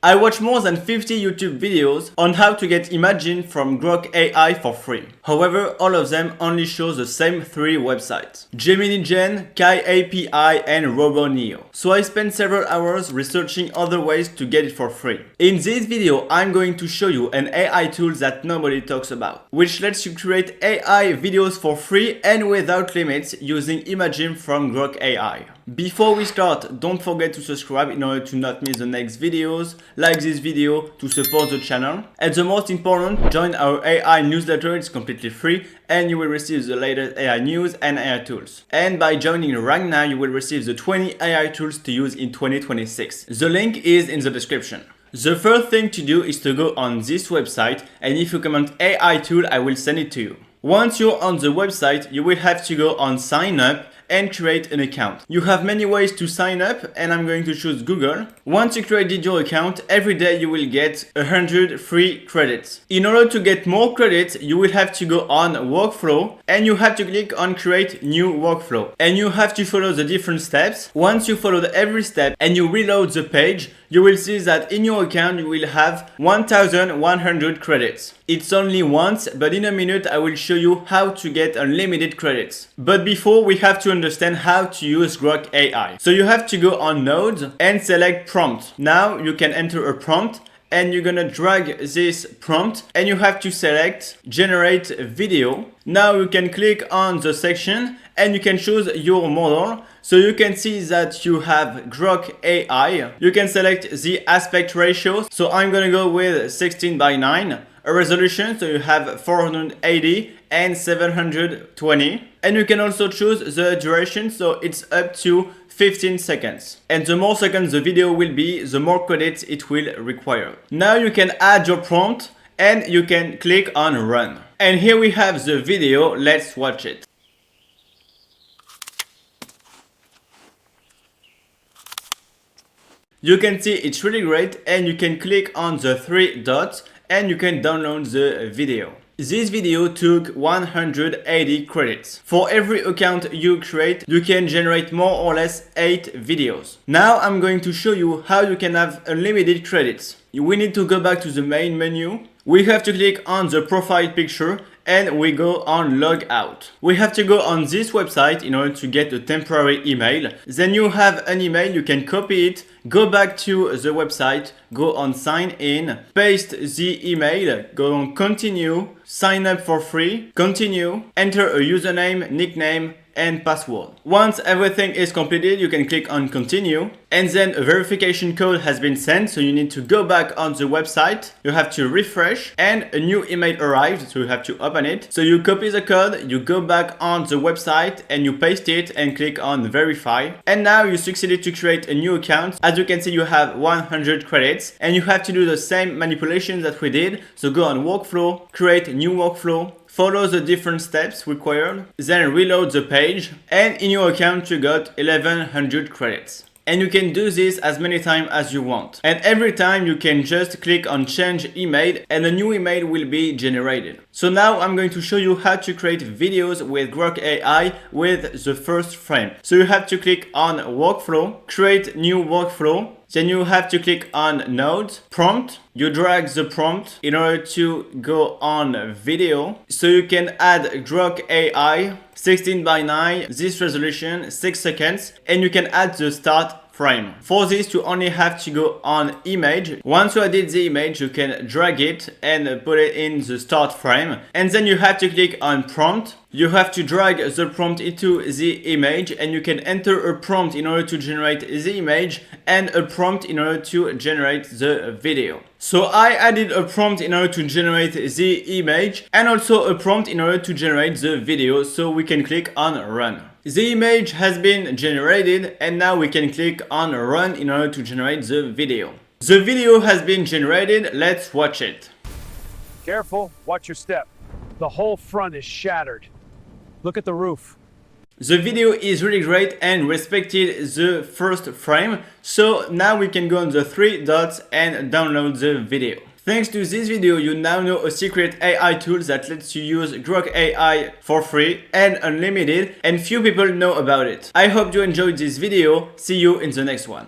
I watch more than 50 YouTube videos on how to get images from Grok AI for free. However, all of them only show the same 3 websites: Gemini Gen, Kai API and RoboNeo. So I spent several hours researching other ways to get it for free. In this video, I'm going to show you an AI tool that nobody talks about, which lets you create AI videos for free and without limits using images from Grok AI. Before we start, don't forget to subscribe in order to not miss the next videos, like this video to support the channel, and the most important, join our AI newsletter. It's completely free and you will receive the latest AI news and AI tools. And by joining right now, you will receive the 20 AI tools to use in 2026. The link is in the description. The first thing to do is to go on this website, and if you comment AI tool, I will send it to you. Once you're on the website, you will have to go on sign up and create an account. You have many ways to sign up and I'm going to choose Google. Once you created your account, every day you will get 100 free credits. In order to get more credits, you will have to go on workflow and you have to click on create new workflow. And you have to follow the different steps. Once you followed every step and you reload the page, you will see that in your account you will have 1100 credits. It's only once, but in a minute I will show you how to get unlimited credits. But before, we have to understand how to use Grok AI. So you have to go on Nodes and select prompt. Now you can enter a prompt and you're gonna drag this prompt and you have to select generate video. Now you can click on the section and you can choose your model. So you can see that you have Grok AI. You can select the aspect ratio. So I'm gonna go with 16:9. A resolution, so you have 480 and 720. And you can also choose the duration, so it's up to 15 seconds. And the more seconds the video will be, the more credits it will require. Now you can add your prompt and you can click on run. And here we have the video. Let's watch it. You can see it's really great and you can click on the 3 dots and you can download the video. This video took 180 credits. For every account you create, you can generate more or less 8 videos. Now I'm going to show you how you can have unlimited credits. We need to go back to the main menu. We have to click on the profile picture and we go on log out. We have to go on this website in order to get a temporary email. Then you have an email, you can copy it, go back to the website, go on sign in, paste the email, go on continue, sign up for free, continue, enter a username, nickname, and password. Once everything is completed, you can click on continue and then a verification code has been sent, so you need to go back on the website, you have to refresh and a new email arrived, so you have to open it. So you copy the code, you go back on the website and you paste it and click on verify, and now you succeeded to create a new account. As you can see, you have 100 credits and you have to do the same manipulations that we did. So go on workflow, create a new workflow, follow the different steps required, then reload the page, and in your account you got 1100 credits. And you can do this as many times as you want. And every time you can just click on change email and a new email will be generated. So now I'm going to show you how to create videos with Grok AI with the first frame. So you have to click on workflow, create new workflow. Then you have to click on node, prompt. You drag the prompt in order to go on video. So you can add Grok AI 16:9, this resolution, 6 seconds, and you can add the start frame. For this, you only have to go on image. Once you added the image, you can drag it and put it in the start frame. And then you have to click on prompt. You have to drag the prompt into the image and you can enter a prompt in order to generate the image and a prompt in order to generate the video. So I added a prompt in order to generate the image and also a prompt in order to generate the video, so we can click on run. The image has been generated and now we can click on run in order to generate the video. The video has been generated, let's watch it. Careful, watch your step. The whole front is shattered. Look at the roof. The video is really great and respected the first frame, so now we can go on the 3 dots and download the video. Thanks to this video, you now know a secret AI tool that lets you use Grok AI for free and unlimited, and few people know about it. I hope you enjoyed this video. See you in the next one.